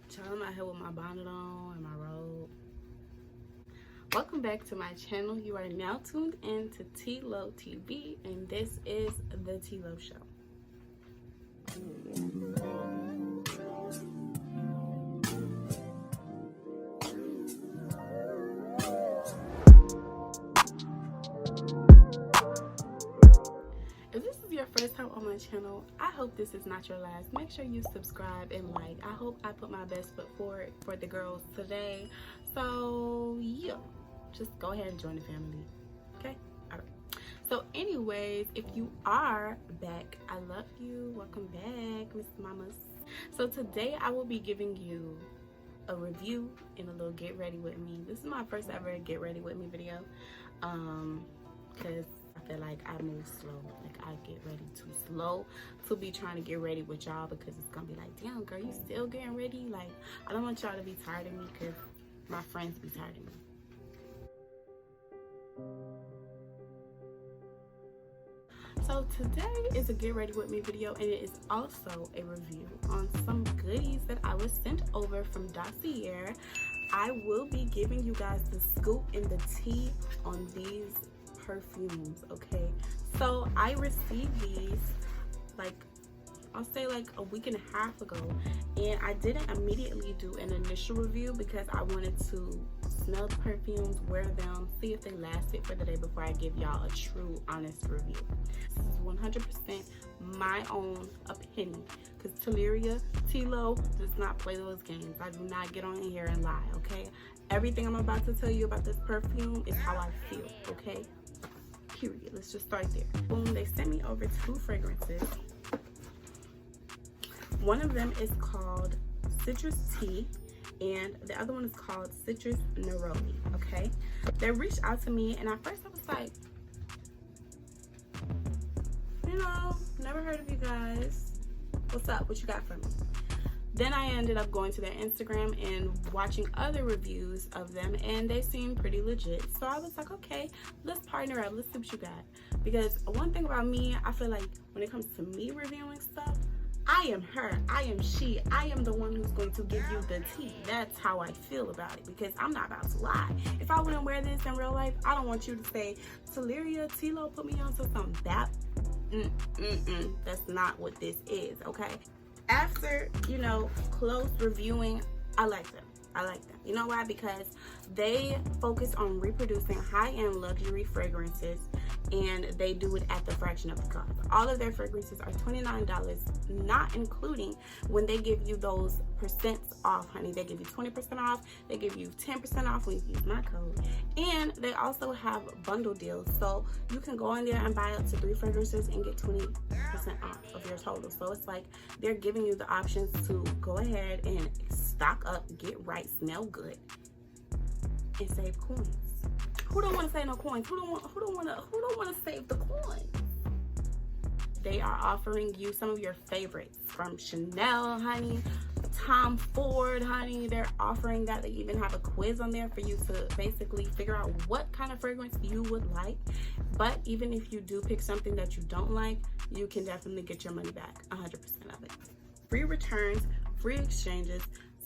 Child, I'm out here with my bonnet on and my robe. Welcome back to my channel. You are now tuned in to T-Lo TV, and this is the T-Lo Show. If this is your first time on my channel, I hope this is not your last. Make sure you subscribe and like. I hope I put my best foot forward for the girls today. So yeah, just go ahead and join the family. Okay? All right. So anyways, if you are back, I love you. Welcome back, Miss Mamas. So today I will be giving you a review and a little get ready with me. This is my first ever get ready with me video. Because I feel like I move slow. Like I get ready too slow to be trying to get ready with y'all, because it's gonna be like, damn girl, you still getting ready? Like, I don't want y'all to be tired of me, because my friends be tired of me. So today is a get ready with me video, and it is also a review on some goodies that I was sent over from Dossier. I will be giving you guys the scoop and the tea on these perfumes. Okay, so I received these like, I'll say like a week and a half ago, and I didn't immediately do an initial review because I wanted to smell the perfumes, wear them, see if they lasted for the day before I give y'all a true honest review. This is 100% my own opinion, because T-Lo does not play those games. I do not get on here and lie. Okay, everything I'm about to tell you about this perfume is how I feel. Okay, period. Let's just start there. Boom. They sent me over 2 fragrances. One of them is called Citrus Tea, and the other one is called Citrus Neroli. Okay, they reached out to me, and at first I was like, you know, never heard of you guys. What's up? What you got for me? Then I ended up going to their Instagram and watching other reviews of them, and they seemed pretty legit. So I was like, okay, let's partner up. Let's see what you got. Because one thing about me, I feel like when it comes to me reviewing stuff, I am her, I am she, I am the one who's going to give you the tea. That's how I feel about it, because I'm not about to lie. If I wouldn't wear this in real life, I don't want you to say, T-Lo put me onto something. That's not what this is, okay? After, you know, close reviewing, I like them. You know why? Because they focus on reproducing high-end luxury fragrances, and they do it at the fraction of the cost. All of their fragrances are $29, not including when they give you those percents off, honey. They give you 20% off. They give you 10% off when you use my code. And they also have bundle deals. So you can go in there and buy up to 3 fragrances and get 20% off of your total. So it's like they're giving you the options to go ahead and stock up, get right, smell good, and save coins. Who don't want to save no coins? Who don't want to save the coins? They are offering you some of your favorites from Chanel, honey, Tom Ford, honey. They're offering that. They even have a quiz on there for you to basically figure out what kind of fragrance you would like. But even if you do pick something that you don't like, you can definitely get your money back, 100% of it. Free returns, free exchanges,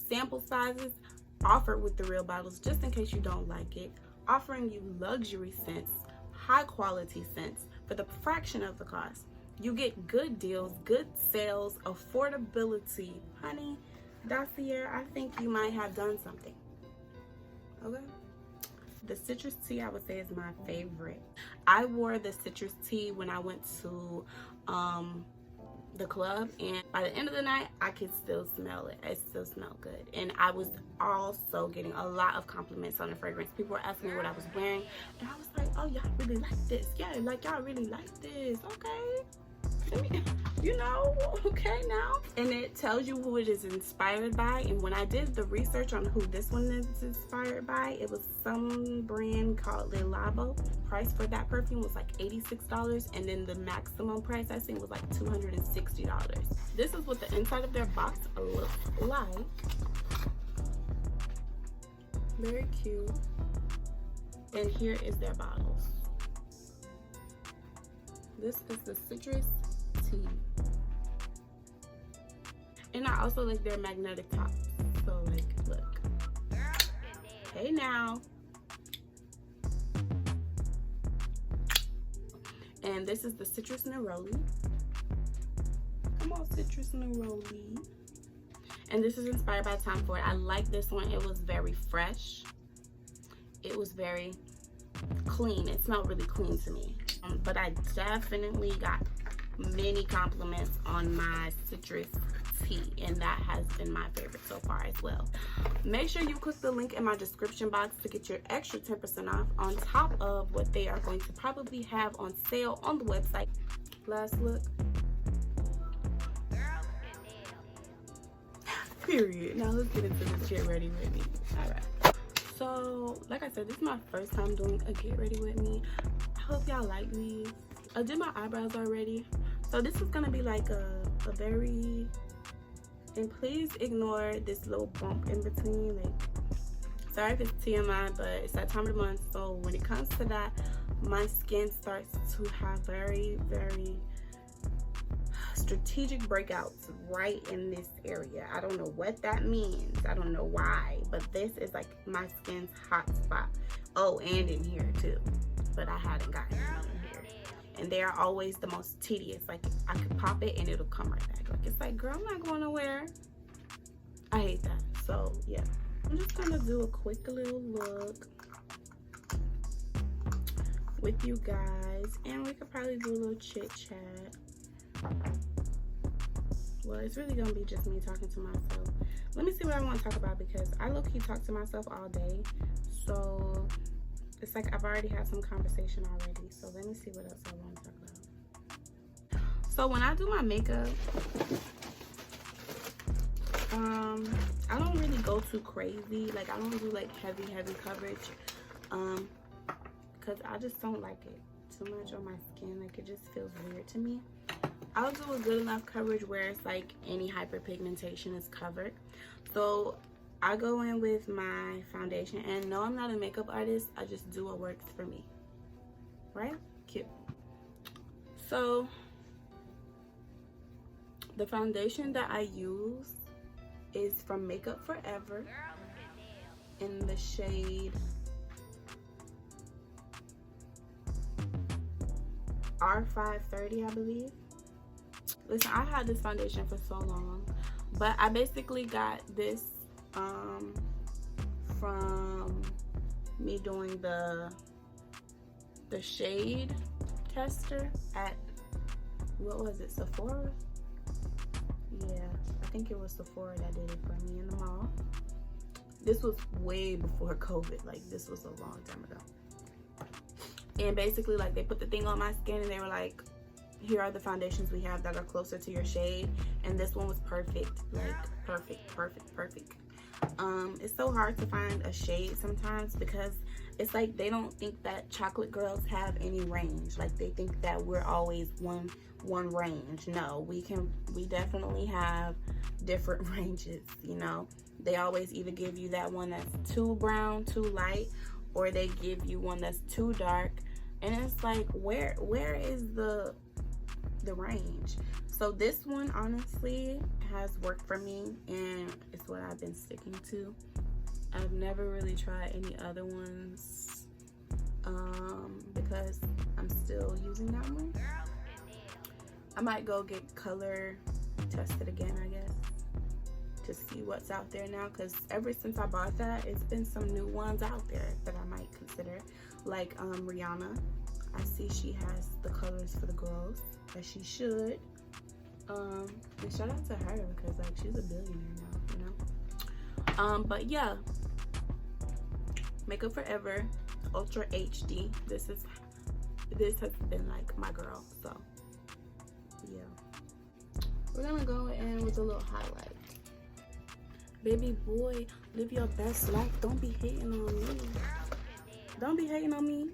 sample sizes offered with the real bottles just in case you don't like it. Offering you luxury scents, high quality scents for the fraction of the cost. You get good deals, good sales, affordability. Honey, Dossier, I think you might have done something. Okay? The citrus tea, I would say, is my favorite. I wore the citrus tea when I went to the club, and by the end of the night I could still smell it. It still smelled good, and I was also getting a lot of compliments on the fragrance. People were asking me what I was wearing, and I was like, oh, y'all really like this. Yeah, like y'all really like this. Okay, I mean, you know, okay now. And it tells you who it is inspired by. And when I did the research on who this one is inspired by, it was some brand called DellDova. Price for that perfume was like $86, and then the maximum price I seen was like $260. This is what the inside of their box looks like. Very cute. And here is their bottles. This is the citrus tea. And I also like their magnetic tops. So like, look. Hey now. And this is the Citrus Neroli. Come on, Citrus Neroli. And this is inspired by Time For It. I like this one. It was very fresh. It was very clean. It smelled really clean to me. But I definitely got many compliments on my citrus tea, and that has been my favorite so far as well. Make sure you click the link in my description box to get your extra 10% off on top of what they are going to probably have on sale on the website. Last look. Period. Now let's get into the Get Ready With Me. Alright. So, like I said, this is my first time doing a Get Ready With Me. I hope y'all like these. I did my eyebrows already. So this is gonna be like a very, and please ignore this little bump in between. Like, sorry if it's TMI, but it's that time of the month. So when it comes to that, my skin starts to have very, very strategic breakouts right in this area. I don't know what that means. I don't know why, but this is like my skin's hot spot. Oh, and in here too, but I hadn't gotten it in here. And they are always the most tedious. Like, I could pop it and it'll come right back. Like, it's like, girl, I'm not going nowhere. I hate that. So yeah, I'm just gonna do a quick little look with you guys, and we could probably do a little chit chat. Well, it's really gonna be just me talking to myself. Let me see what I want to talk about, because I low-key talk to myself all day. So it's like I've already had some conversation already. So let me see what else I want to talk about. So when I do my makeup, I don't really go too crazy. Like, I don't do like heavy coverage, because I just don't like it too much on my skin. Like, it just feels weird to me. I'll do a good enough coverage where it's like any hyperpigmentation is covered. So I go in with my foundation, and no, I'm not a makeup artist. I just do what works for me. Right? Cute. So the foundation that I use is from Makeup Forever in the shade R530, I believe. Listen, I had this foundation for so long, but I basically got this from me doing the shade tester at, what was it, Sephora? Yeah, I think it was Sephora that did it for me in the mall. This was way before COVID. Like, this was a long time ago. And basically, like, they put the thing on my skin and they were like, here are the foundations we have that are closer to your shade, and this one was perfect. Like, perfect. It's so hard to find a shade sometimes, because it's like they don't think that chocolate girls have any range. Like, they think that we're always one range. No, we definitely have different ranges, you know. They always either give you that one that's too brown, too light, or they give you one that's too dark. And it's like, where is the range? So this one honestly has worked for me, and it's what I've been sticking to. I've never really tried any other ones because I'm still using that one. I might go get color tested again, I guess, to see what's out there now, because ever since I bought that, it's been some new ones out there that I might consider, like Rihanna. I see she has the colors for the girls, as she should. And shout out to her, because like, she's a billionaire now, you know. But yeah, Makeup Forever Ultra HD. This has been like my girl. So yeah, we're gonna go in with a little highlight. Baby boy, live your best life. Don't be hating on me. Don't be hating on me.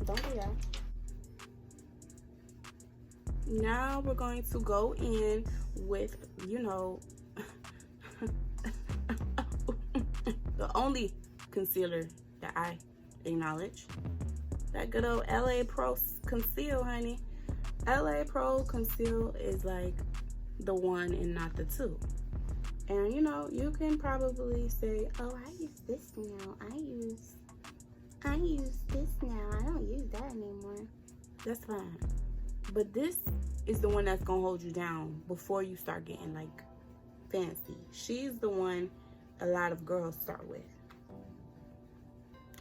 Don't do that. Now we're going to go in with, you know, the only concealer that I acknowledge. That good old LA Pro Conceal, honey. LA Pro Conceal is like the one and not the two. And you know, you can probably say, oh, I use this now. I use this now. I don't use that anymore. That's fine. But this is the one that's gonna hold you down before you start getting like fancy. She's the one a lot of girls start with.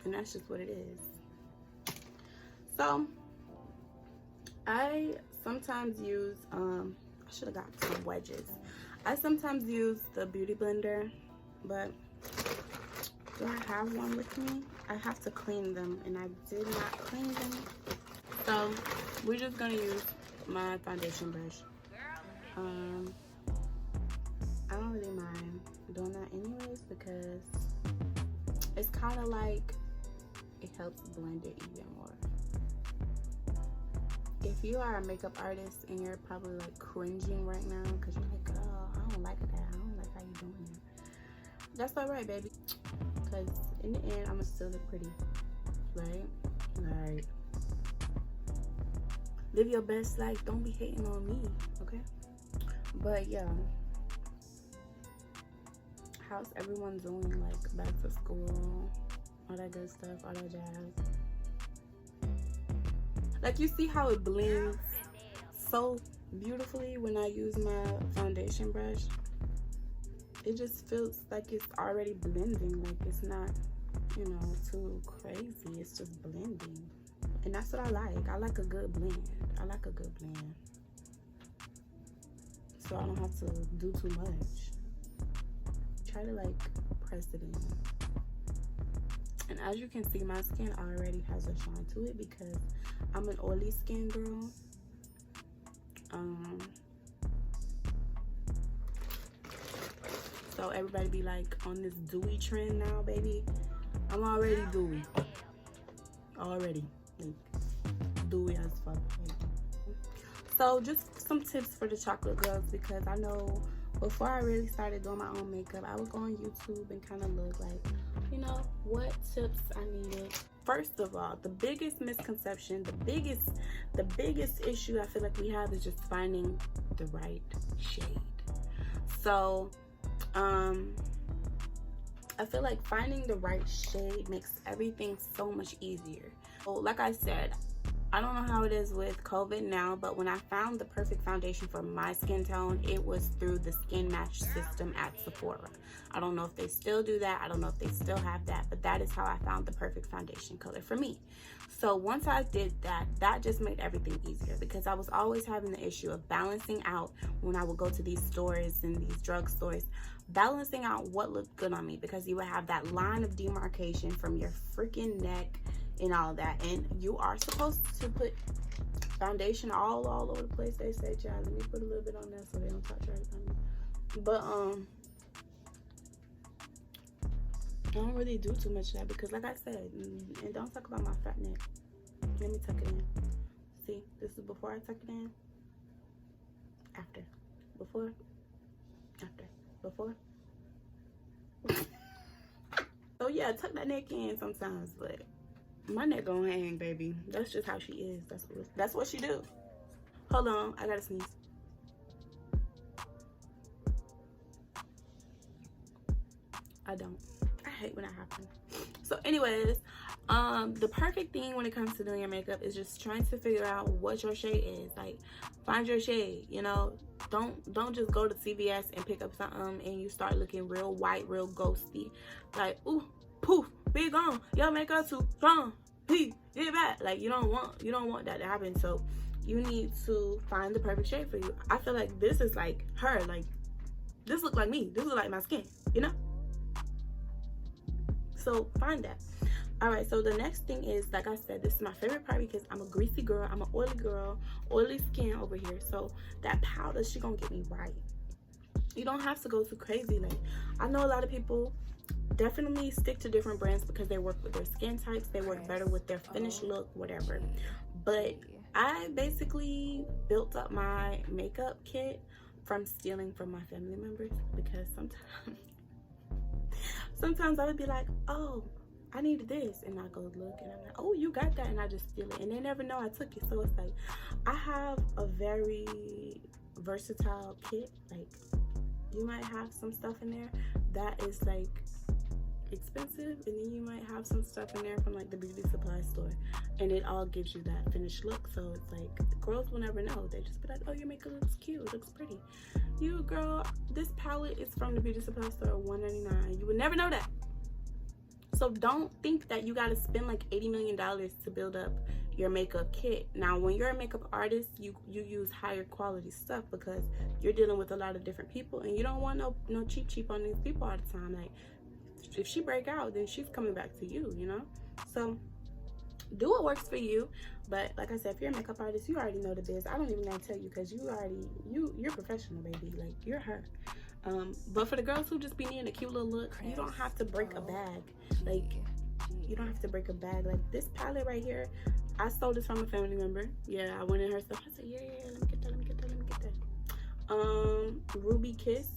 And that's just what it is. So I sometimes use I should have got some wedges. I sometimes use the beauty blender, but do I have one with me? I have to clean them, and I did not clean them. So we're just gonna use my foundation brush. I don't really mind doing that anyways, because it's kind of like it helps blend it even more. If you are a makeup artist and you're probably like cringing right now because you're like, oh, I don't like that, I don't like how you're doing it, that's all right, baby, because in the end I'm gonna still look pretty, right? Like, live your best life, don't be hating on me, okay? But yeah, how's everyone doing? Like, back to school, all that good stuff, all that jazz. Like, you see how it blends so beautifully when I use my foundation brush? It just feels like it's already blending. Like, it's not, you know, too crazy. It's just blending. And that's what I like. I like a good blend. I like a good blend. So I don't have to do too much. Try to, like, press it in. And as you can see, my skin already has a shine to it because I'm an oily skin girl. So everybody be like on this dewy trend now, baby. I'm already dewy. Already. Like, dewy as fuck. So just some tips for the chocolate girls, because I know before I really started doing my own makeup, I would go on YouTube and kind of look like, you know, what tips I needed. First of all, the biggest misconception, the biggest issue I feel like we have is just finding the right shade. So, I feel like finding the right shade makes everything so much easier. So, like I said, I don't know how it is with COVID now, but when I found the perfect foundation for my skin tone, it was through the Skin Match system at Sephora. I don't know if they still do that. I don't know if they still have that, but that is how I found the perfect foundation color for me. So once I did that, that just made everything easier, because I was always having the issue of balancing out when I would go to these stores and these drugstores, balancing out what looked good on me, because you would have that line of demarcation from your freaking neck and all that, and you are supposed to put foundation all over the place. They say, child, let me put a little bit on there so they don't talk trash about me. But I don't really do too much of that, because like I said, and don't talk about my fat neck. Let me tuck it in. See, this is before I tuck it in, after, before, after, before. So yeah, tuck that neck in sometimes, but my neck gonna hang, baby. That's just how she is. That's what she do. Hold on, I gotta sneeze. I don't. I hate when that happens. So anyways, the perfect thing when it comes to doing your makeup is just trying to figure out what your shade is. Like, find your shade, you know. Don't just go to CVS and pick up something and you start looking real white, real ghosty. Like, ooh, poof, be gone. Your makeup too strong. Pee, get back. Like, you don't want that to happen. So you need to find the perfect shade for you. I feel like this is like her. Like, this look like me. This look like my skin, you know? So find that. All right, so the next thing is, like I said, this is my favorite part because I'm a greasy girl. I'm an oily girl, oily skin over here. So that powder, she gonna get me right. You don't have to go too crazy. Like, I know a lot of people definitely stick to different brands because they work with their skin types. They work better with their finished look, whatever. But I basically built up my makeup kit from stealing from my family members, because sometimes I would be like, oh, I needed this, and I go look and I'm like, oh, you got that, and I just steal it, and they never know I took it. So it's like, I have a very versatile kit. Like, You might have some stuff in there that is like expensive, and then you might have some stuff in there from like the beauty supply store, and it all gives you that finished look. So it's like, girls will never know. They just be like, oh, your makeup looks cute, it looks pretty. You girl, this palette is from the beauty supply store, $1.99. You would never know that. So don't think that you gotta spend like $80 million to build up your makeup kit. Now, when you're a makeup artist, you use higher quality stuff because you're dealing with a lot of different people, and you don't want no cheap on these people all the time. Like, if she break out, then she's coming back to you, you know? So do what works for you. But like I said, if you're a makeup artist, you already know the biz. I don't even gotta tell you, because you're professional, baby. Like, you're her. But for the girls who just be needing a cute little look, you don't have to break a bag. Like, you don't have to break a bag. Like, this palette right here, I stole this from a family member. Yeah, I went in her stuff. I said, yeah, let me get that. Ruby Kiss.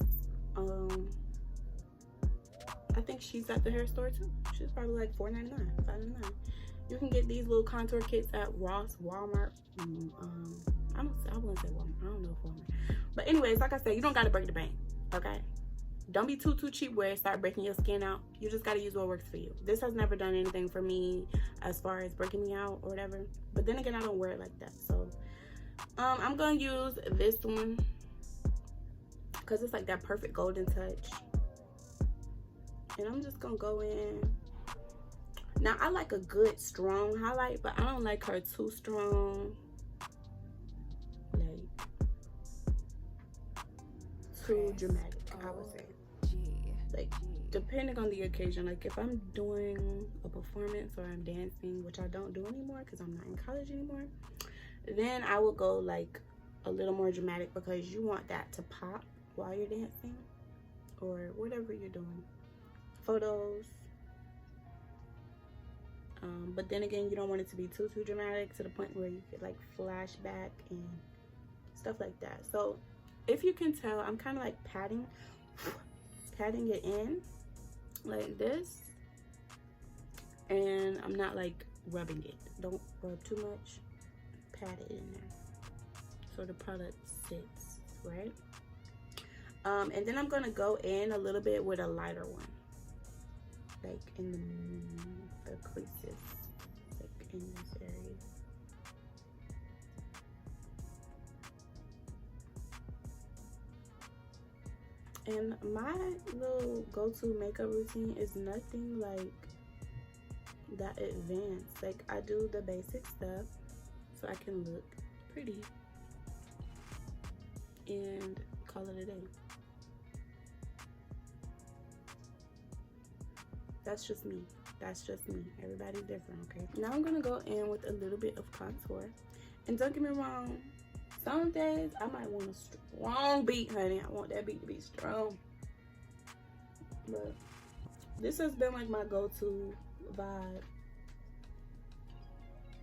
I think she's at the hair store too. She's probably like $4.99, $5.99. You can get these little contour kits at Ross, Walmart. I wouldn't say Walmart. I don't know if Walmart. But anyways, like I said, you don't gotta break the bank. Okay, don't be too cheap where it start breaking your skin out. You just gotta use what works for you. This has never done anything for me as far as breaking me out or whatever, but then again, I don't wear it like that. So I'm gonna use this one because it's like that perfect golden touch, and I'm just gonna go in. Now, I like a good strong highlight, but I don't like her too strong, like too dramatic, I would say. Like, depending on the occasion, like if I'm doing a performance or I'm dancing, which I don't do anymore because I'm not in college anymore, then I will go like a little more dramatic, because you want that to pop while you're dancing or whatever you're doing, photos. But then again, you don't want it to be too dramatic to the point where you could like flashback and stuff like that. So if you can tell, I'm kind of like patting it in like this, and I'm not like rubbing it. Don't rub too much. Pat it in there so the product sits right. And then I'm gonna go in a little bit with a lighter one, like in the creases, like in this area. And my little go-to makeup routine is nothing like that advanced. Like, I do the basic stuff so I can look pretty and call it a day. That's just me. Everybody's different, okay? Now I'm gonna go in with a little bit of contour. And don't get me wrong, some days I might want a strong beat, honey. I want that beat to be strong. But this has been like my go-to vibe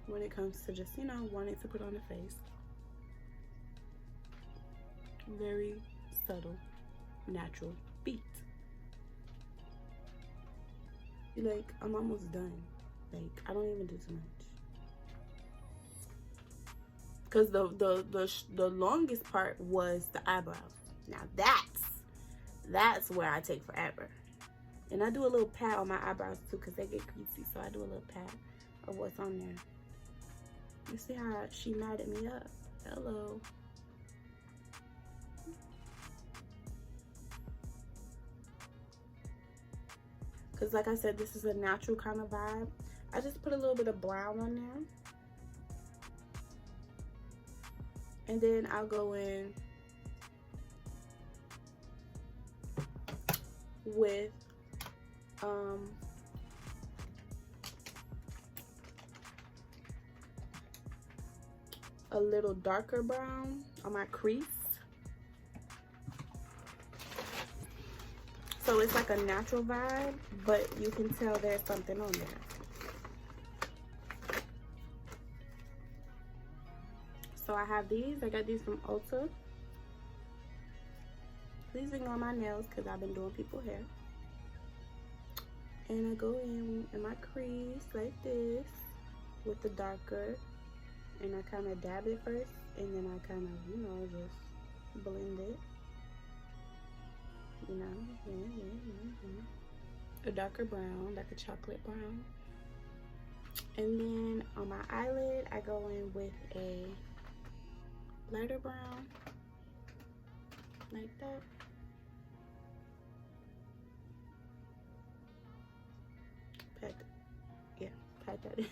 when it comes to just, you know, wanting to put on the face. Very subtle, natural beat. Like, I'm almost done. Like, I don't even do too much. Because the longest part was the eyebrows. Now that's where I take forever. And I do a little pat on my eyebrows too, because they get greasy. So I do a little pat of what's on there. You see how she matted me up? Hello. Because like I said, this is a natural kind of vibe. I just put a little bit of brown on there. And then I'll go in with a little darker brown on my crease. So it's like a natural vibe, but you can tell there's something on there. So I have these. I got these from Otto. Please ignore my nails because I've been doing people's hair. And I go in my crease like this with the darker. And I kind of dab it first. And then I kind of, you know, just blend it. you know, a darker brown, like a chocolate brown. And then on my eyelid, I go in with a lighter brown, like that. Pat that in.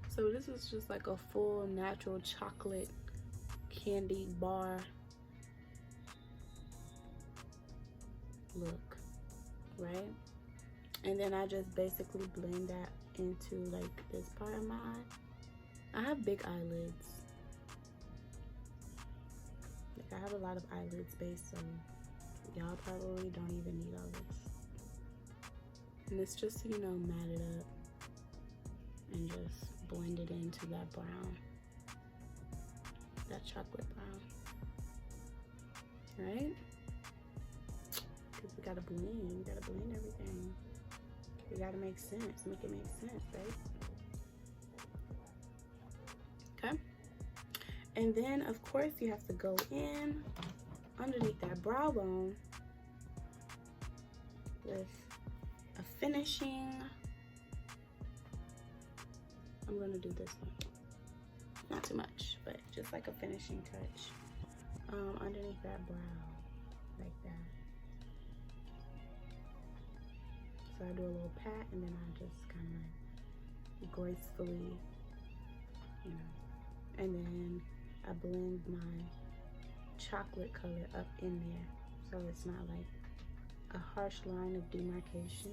So this is just like a full natural chocolate candy bar look, right? And then I just basically blend that into like this part of my eye. I have big eyelids. Like I have a lot of eyelid space, so y'all probably don't even need all this. And it's just to, you know, mat it up and just blend it into that brown, that chocolate brown, right? Because we gotta blend everything. We gotta make sense, make it make sense, right? Okay. And then of course you have to go in underneath that brow bone with a finishing. I'm gonna do this one, not too much, but just like a finishing touch underneath that brow, like that. So I do a little pat, and then I just kind of like gracefully, you know, and then I blend my chocolate color up in there, so it's not like a harsh line of demarcation,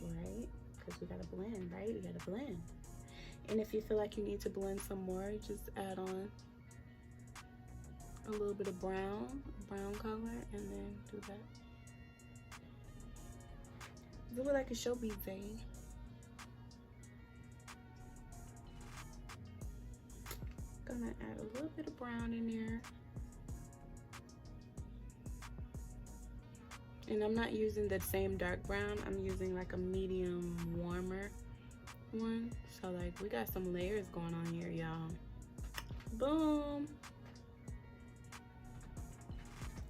right? Because we gotta blend, right? We gotta blend. And if you feel like you need to blend some more, just add on a little bit of brown color, and then do that. Do it like a show bead thing. Gonna add a little bit of brown in there. And I'm not using the same dark brown. I'm using like a medium warmer one. So like we got some layers going on here, y'all. Boom.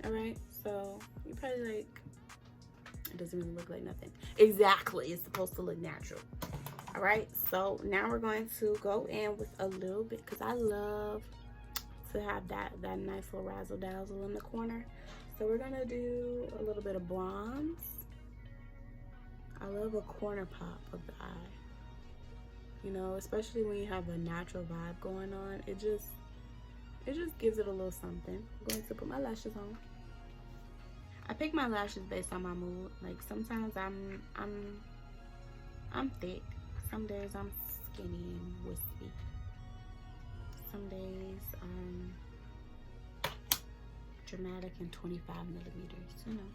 All right, so you probably like, it doesn't even look like nothing. Exactly, it's supposed to look natural. All right, so now we're going to go in with a little bit, because I love to have that nice little razzle dazzle in the corner. So we're gonna do a little bit of bronze. I love a corner pop of the eye, you know, especially when you have a natural vibe going on. It just gives it a little something. I'm going to put my lashes on. I pick my lashes based on my mood. Like sometimes I'm thick. Some days I'm skinny and wispy. Some days I'm dramatic and 25 millimeters, you know.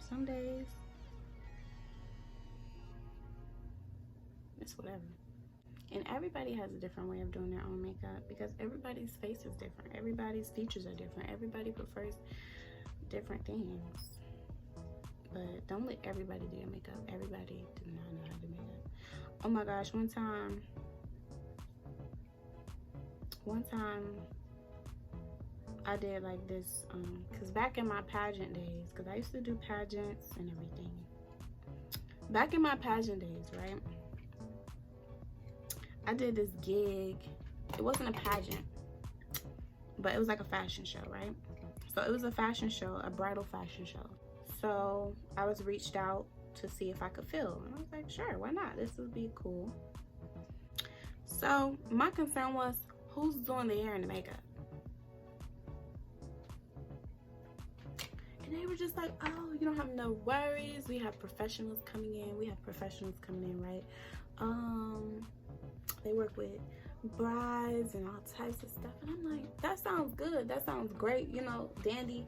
Some days it's whatever. And everybody has a different way of doing their own makeup, because everybody's face is different. Everybody's features are different. Everybody prefers different things. But don't let everybody do your makeup. Everybody do not know how to do makeup. Oh my gosh, one time I did like this, because back in my pageant days, because I used to do pageants and everything. Back in my pageant days, right? I did this gig. It wasn't a pageant, but it was like a fashion show, right? So it was a fashion show, a bridal fashion show. So I was reached out to see if I could fill. And I was like, sure, why not? This would be cool. So my concern was, who's doing the hair and the makeup? And they were just like, oh, you don't have no worries. We have professionals coming in. Right? They work with brides and all types of stuff. And I'm like, that sounds good. That sounds great, you know, dandy.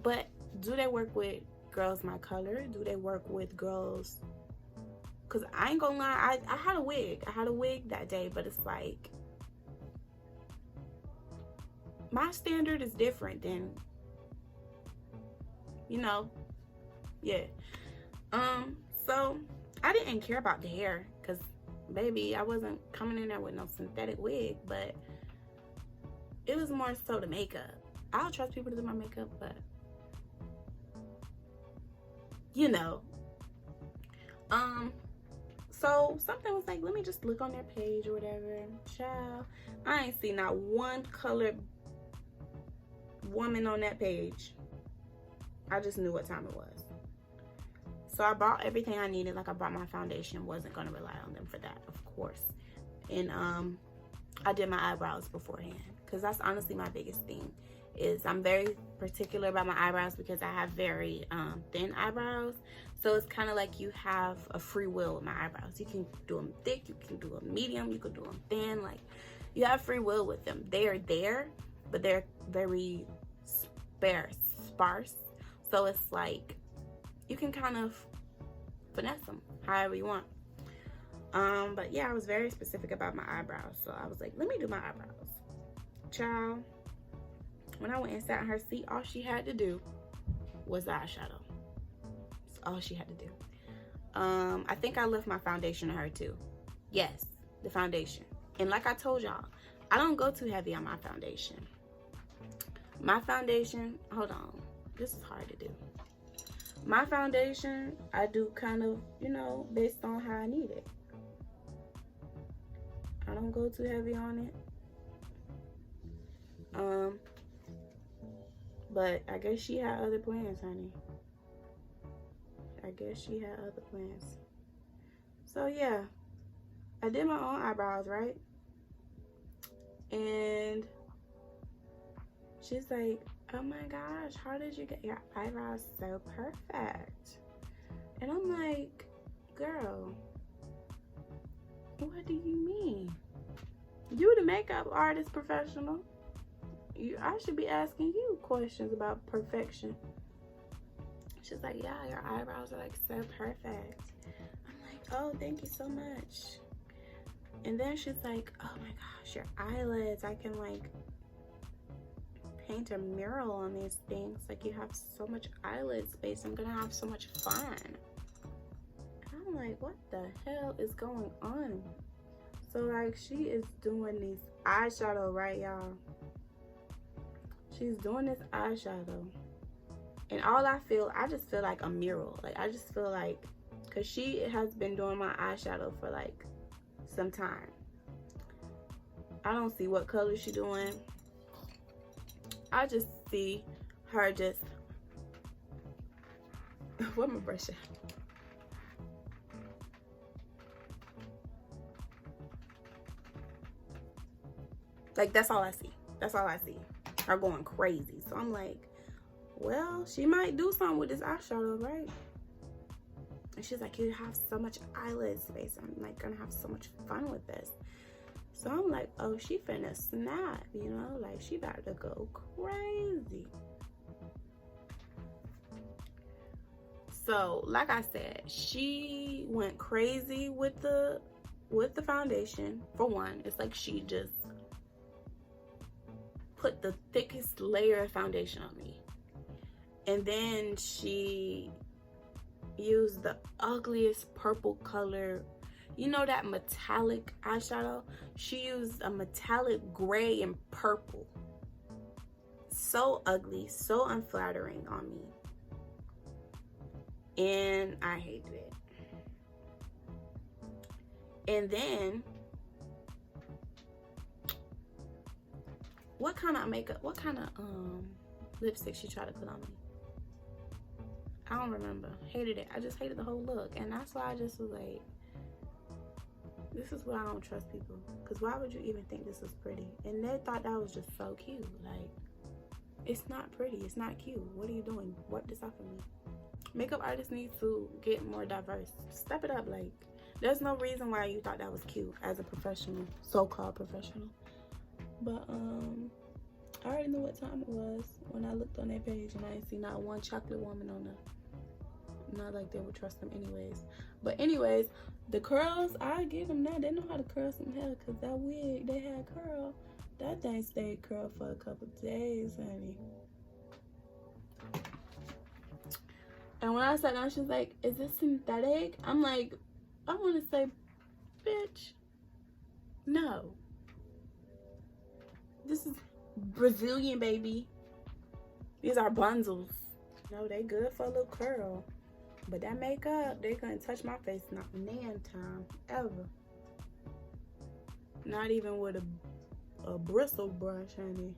But do they work with girls my color? Do they work with girls? Because I ain't gonna lie, I had a wig. I had a wig that day, but it's like, my standard is different than, you know, yeah. So I didn't care about the hair, because baby, I wasn't coming in there with no synthetic wig, but it was more so the makeup. I don't trust people to do my makeup, but you know. So something was like, let me just look on their page or whatever. Child, I ain't seen not one colored woman on that page. I just knew what time it was. So I bought everything I needed. Like, I bought my foundation. Wasn't gonna rely on them for that, of course. And I did my eyebrows beforehand, because that's honestly my biggest thing. Is I'm very particular about my eyebrows because I have very thin eyebrows. So it's kind of like you have a free will with my eyebrows. You can do them thick, you can do them medium, you can do them thin. Like, you have free will with them. They are there, but they're very sparse. So it's like you can kind of finesse them however you want. But yeah, I was very specific about my eyebrows. So I was like, let me do my eyebrows. Child, when I went and sat in her seat, all she had to do was the eyeshadow. That's all she had to do. I think I left my foundation to her too. Yes, the foundation. And like I told y'all, I don't go too heavy on my foundation. My foundation, hold on, this is hard to do. My foundation, I do kind of, you know, based on how I need it. I don't go too heavy on it. But I guess she had other plans, honey. I guess she had other plans. So yeah, I did my own eyebrows, right? And she's like, oh my gosh, how did you get your eyebrows so perfect? And I'm like, girl, what do you mean? You the makeup artist professional. I should be asking you questions about perfection. She's like, yeah, your eyebrows are like so perfect. I'm like, oh, thank you so much. And then she's like, oh my gosh, your eyelids, I can like paint a mural on these things. Like, you have so much eyelid space. I'm gonna have so much fun. And I'm like, what the hell is going on? So like, she is doing these eyeshadow, right, y'all? She's doing this eyeshadow, and all I just feel like a mural. Like, I just feel like, because she has been doing my eyeshadow for like some time. I don't see what color she's doing. I just see her just, where my brush at? Like, that's all I see. That's all I see. Her going crazy. So I'm like, well, she might do something with this eyeshadow, right? And she's like, you have so much eyelid space. I'm like gonna have so much fun with this. So I'm like, oh, she finna snap, you know? Like, she about to go crazy. So, like I said, she went crazy with the foundation. For one, it's like she just put the thickest layer of foundation on me. And then she used the ugliest purple color. You know that metallic eyeshadow? She used a metallic gray and purple. So ugly, so unflattering on me. And I hated it. And then, what kind of makeup, what kind of lipstick she tried to put on me? I don't remember. Hated it. I just hated the whole look. And that's why I just was like, this is why I don't trust people. Because why would you even think this was pretty? And they thought that was just so cute. Like, it's not pretty. It's not cute. What are you doing? Wipe this off of me. Makeup artists need to get more diverse. Step it up. Like, there's no reason why you thought that was cute as a professional, so-called professional. But I already knew what time it was when I looked on their page, and I didn't see not one chocolate woman on there. Not like they would trust them anyways. But anyways, the curls, I give them that. They know how to curl some hair, because that wig they had curl, that thing stayed curled for a couple of days, honey. And when I sat down, she was like, is this synthetic? I'm like, I want to say, bitch. No. This is Brazilian, baby. These are bundles. No, they good for a little curl. But that makeup, they couldn't touch my face not nan time ever. Not even with a bristle brush, honey.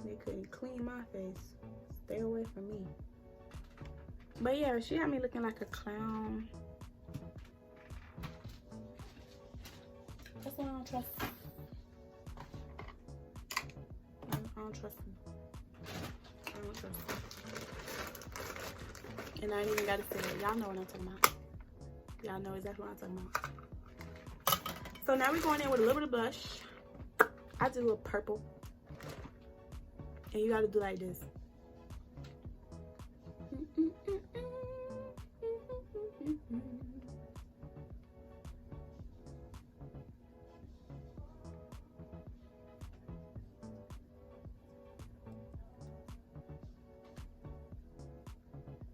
They couldn't clean my face. Stay away from me. But yeah, she had me looking like a clown. That's why I don't trust her. I don't trust her. I don't trust her. And I ain't even gotta say it. Y'all know what I'm talking about. Y'all know exactly what I'm talking about. So now we're going in with a little bit of blush. I do a purple. And you gotta do like this.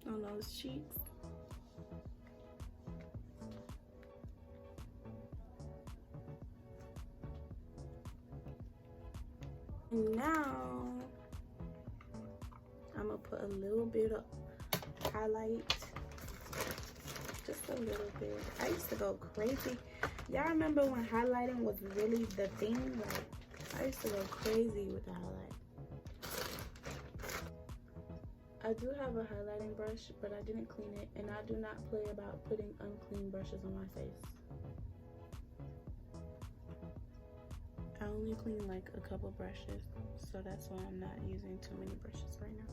On those cheeks. And now I'm gonna put a little bit of highlight, just a little bit. I used to go crazy. Y'all remember when highlighting was really the thing? Like, I used to go crazy with the highlight. I do have a highlighting brush, but I didn't clean it, and I do not play about putting unclean brushes on my face. I only clean like a couple brushes, so that's why I'm not using too many brushes right now.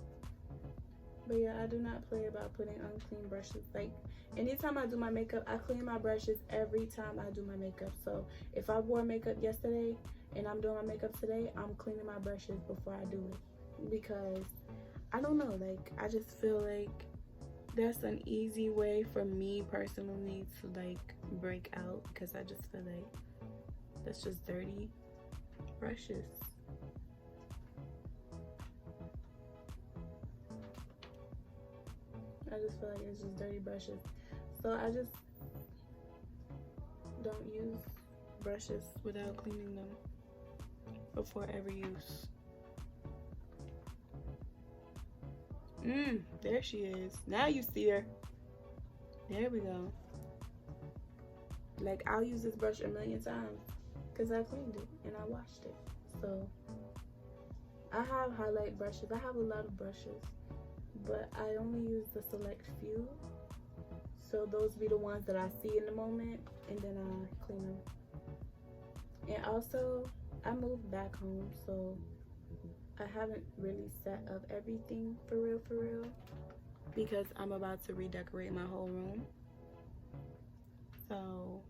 But yeah, I do not play about putting unclean brushes. Like, anytime I do my makeup, I clean my brushes every time I do my makeup. So if I wore makeup yesterday and I'm doing my makeup today, I'm cleaning my brushes before I do it. Because I don't know, like, I just feel like that's an easy way for me personally to like break out, because I just feel like that's just dirty brushes. I just feel like it's just dirty brushes. So I just don't use brushes without cleaning them before every use. There she is. Now you see her. There we go. Like, I'll use this brush a million times because I cleaned it and I washed it. So I have highlight brushes. I have a lot of brushes, but I only use the select few. So those be the ones that I see in the moment, and then I clean them. And also, I moved back home, so I haven't really set up everything for real, because I'm about to redecorate my whole room. So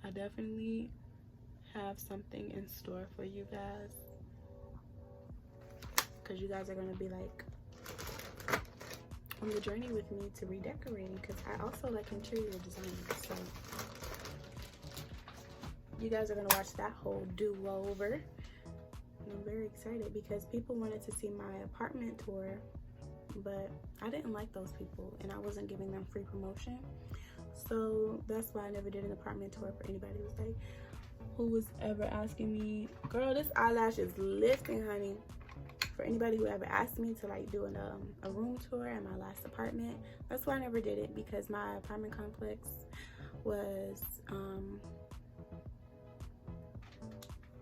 I definitely have something in store for you guys, because you guys are going to be like on the journey with me to redecorating, because I also like interior design. So you guys are going to watch that whole do-over. I'm very excited because people wanted to see my apartment tour, but I didn't like those people and I wasn't giving them free promotion. So that's why I never did an apartment tour for anybody who was ever asking me, girl, this eyelash is lifting, honey. For anybody who ever asked me to like do a room tour at my last apartment, that's why I never did it, because my apartment complex was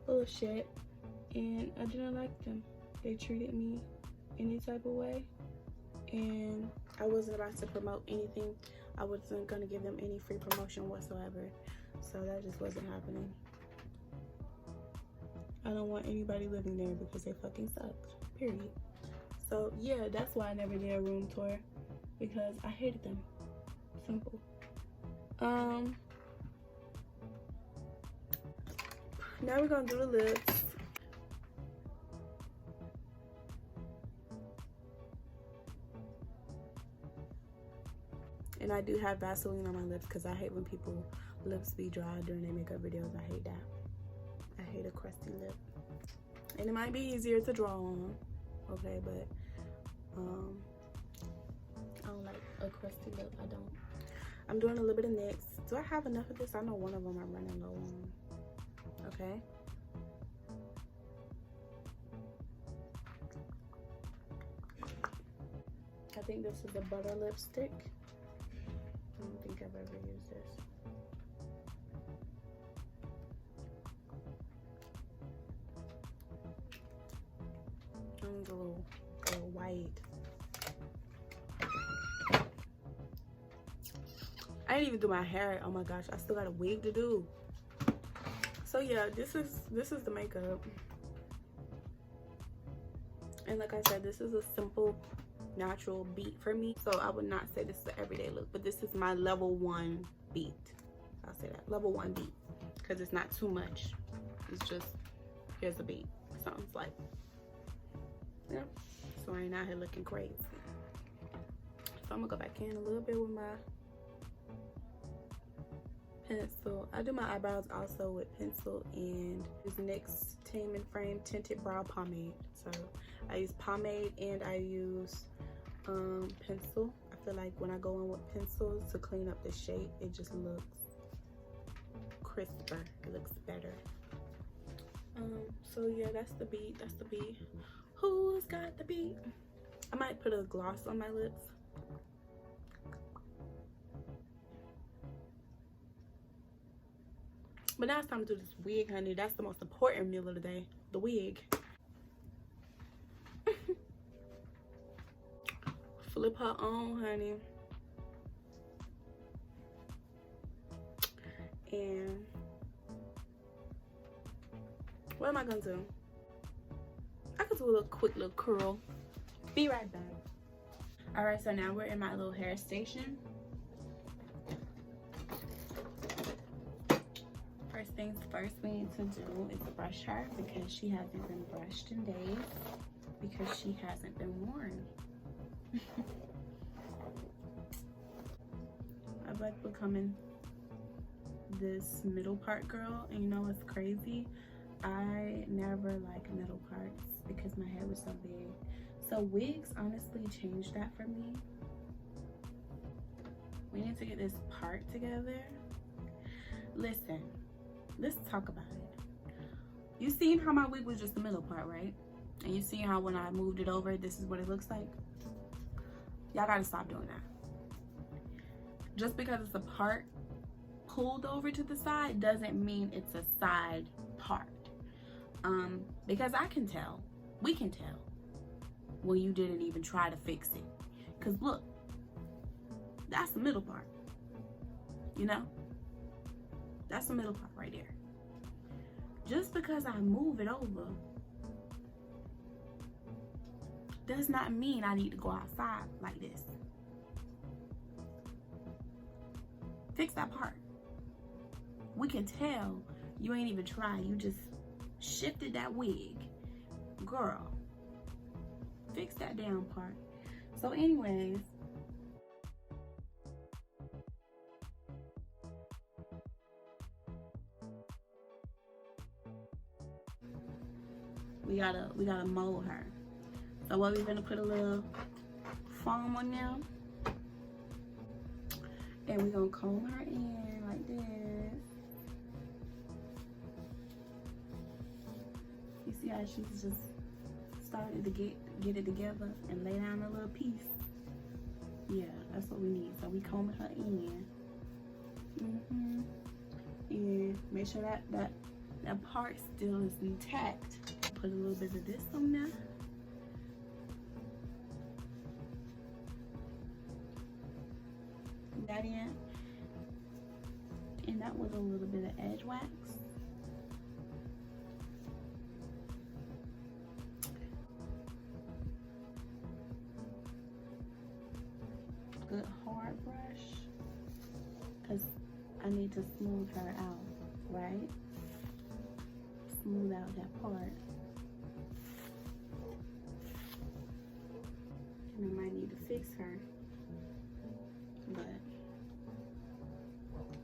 full of shit. And I didn't like them. They treated me any type of way. And I wasn't about to promote anything. I wasn't going to give them any free promotion whatsoever. So that just wasn't happening. I don't want anybody living there because they fucking sucked. Period. So yeah, that's why I never did a room tour. Because I hated them. Simple. Now we're going to do the lips. And I do have Vaseline on my lips because I hate when people lips be dry during their makeup videos. I hate that. I hate a crusty lip. And it might be easier to draw on, okay, but I don't like a crusty lip. I don't. I'm doing a little bit of NYX. Do I have enough of this? I know one of them I'm running low on. Okay. I think this is a butter lipstick. I don't think I've ever used this. It's a little white. I didn't even do my hair. Oh my gosh, I still got a wig to do. So yeah, this is the makeup. And like I said, this is a simple, natural beat for me. So I would not say this is an everyday look, but this is my level 1 beat. I'll say that, level 1 beat, because it's not too much. It's just, here's a beat. Sounds like, yeah. So I ain't out here looking crazy. So I'm gonna go back in a little bit with my pencil. I do my eyebrows also with pencil and this NYX Tame and Frame Tinted Brow Pomade. So I use pomade and I use pencil. I feel like when I go in with pencils to clean up the shape, it just looks crisper. It looks better. So yeah, that's the beat. That's the beat. Who's got the beat? I might put a gloss on my lips. But now it's time to do this wig, honey. That's the most important meal of the day. The wig. Flip her on, honey. And what am I gonna do? I could do a little quick little curl. Be right back. All right, so now we're in my little hair station. First things first we need to do is brush her because she hasn't been brushed in days because she hasn't been worn. I've like becoming this middle part girl, and you know what's crazy? I never like middle parts because my hair was so big. So wigs honestly changed that for me. We need to get this part together. Listen, let's talk about it. You seen how my wig was just the middle part, right? And you see how when I moved it over, this is what it looks like? Y'all gotta stop doing that. Just because it's a part pulled over to the side doesn't mean it's a side part. Because I can tell, we can tell, when you didn't even try to fix it. Cause look, that's the middle part, you know? That's the middle part right there. Just because I move it over does not mean I need to go outside like this. Fix that part. We can tell you ain't even tried. You just shifted that wig. Girl, fix that down part. So anyways, we gotta mold her. So what, we're gonna put a little foam on now, and we're gonna comb her in like this. You see how she's just started to get it together and lay down a little piece. Yeah, that's what we need. So we comb her in. And make sure that part still is intact. Put a little bit of this on there. Put that in. And that was a little bit of edge wax. Good hard brush, because I need to smooth her out, right? Smooth out that part. And I might need to fix her, but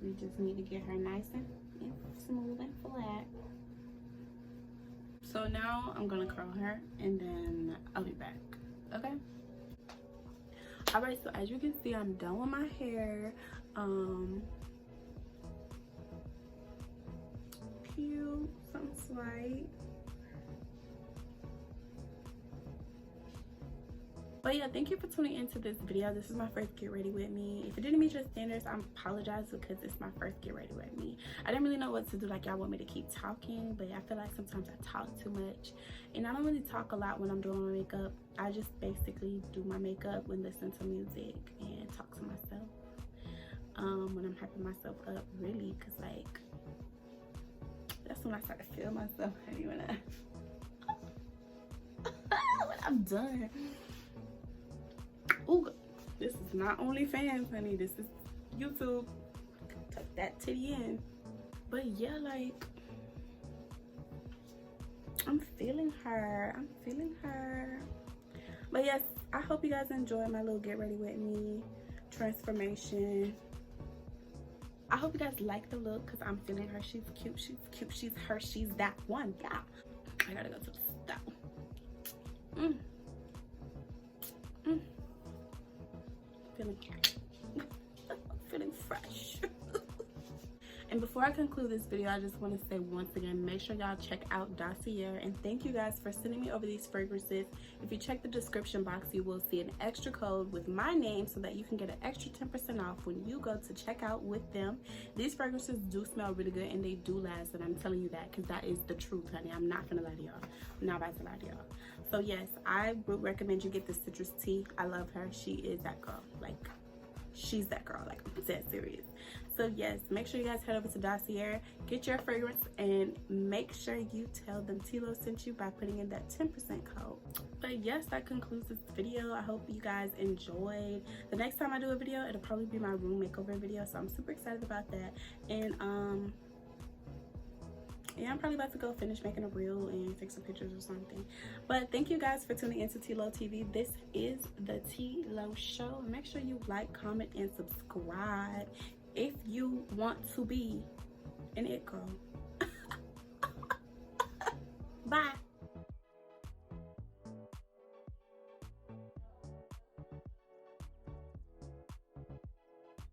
we just need to get her nice and smooth and flat. So now I'm gonna curl her and then I'll be back, okay? All right, so as you can see, I'm done with my hair. Cute, something slight. But yeah, thank you for tuning into this video. This is my first get ready with me. If it didn't meet your standards, I apologize because it's my first get ready with me. I didn't really know what to do, like y'all want me to keep talking, but I feel like sometimes I talk too much, and I don't really talk a lot when I'm doing my makeup. I just basically do my makeup and listen to music and talk to myself when I'm hyping myself up, really, because like that's when I start to feel myself, honey, when I'm done. Ooh, this is not OnlyFans, honey. This is YouTube. Tuck that to the end. But yeah, like, I'm feeling her. I'm feeling her. But yes, I hope you guys enjoyed my little get ready with me transformation. I hope you guys like the look because I'm feeling her. She's cute. She's cute. She's her. She's that one. Yeah. I gotta go to the store. Feeling fresh. And before I conclude this video, I just want to say once again, make sure y'all check out Dossier, and thank you guys for sending me over these fragrances. If you check the description box, you will see an extra code with my name so that you can get an extra 10% off when you go to check out with them. These fragrances do smell really good and they do last, and I'm telling you that because that is the truth, honey. I'm not gonna lie to y'all. I'm not about to lie to y'all. So yes, I would recommend you get the citrus tea. I love her. She is that girl. Like, she's that girl. Like, I'm dead serious. So yes, make sure you guys head over to Dossier, get your fragrance, and make sure you tell them Tilo sent you by putting in that 10% code. But yes, that concludes this video. I hope you guys enjoyed. The next time I do a video, it'll probably be my room makeover video, so I'm super excited about that. And yeah, I'm probably about to go finish making a reel and take some pictures or something. But thank you guys for tuning into Tilo TV. This is the Tilo Show. Make sure you like, comment, and subscribe if you want to be an it girl. Bye.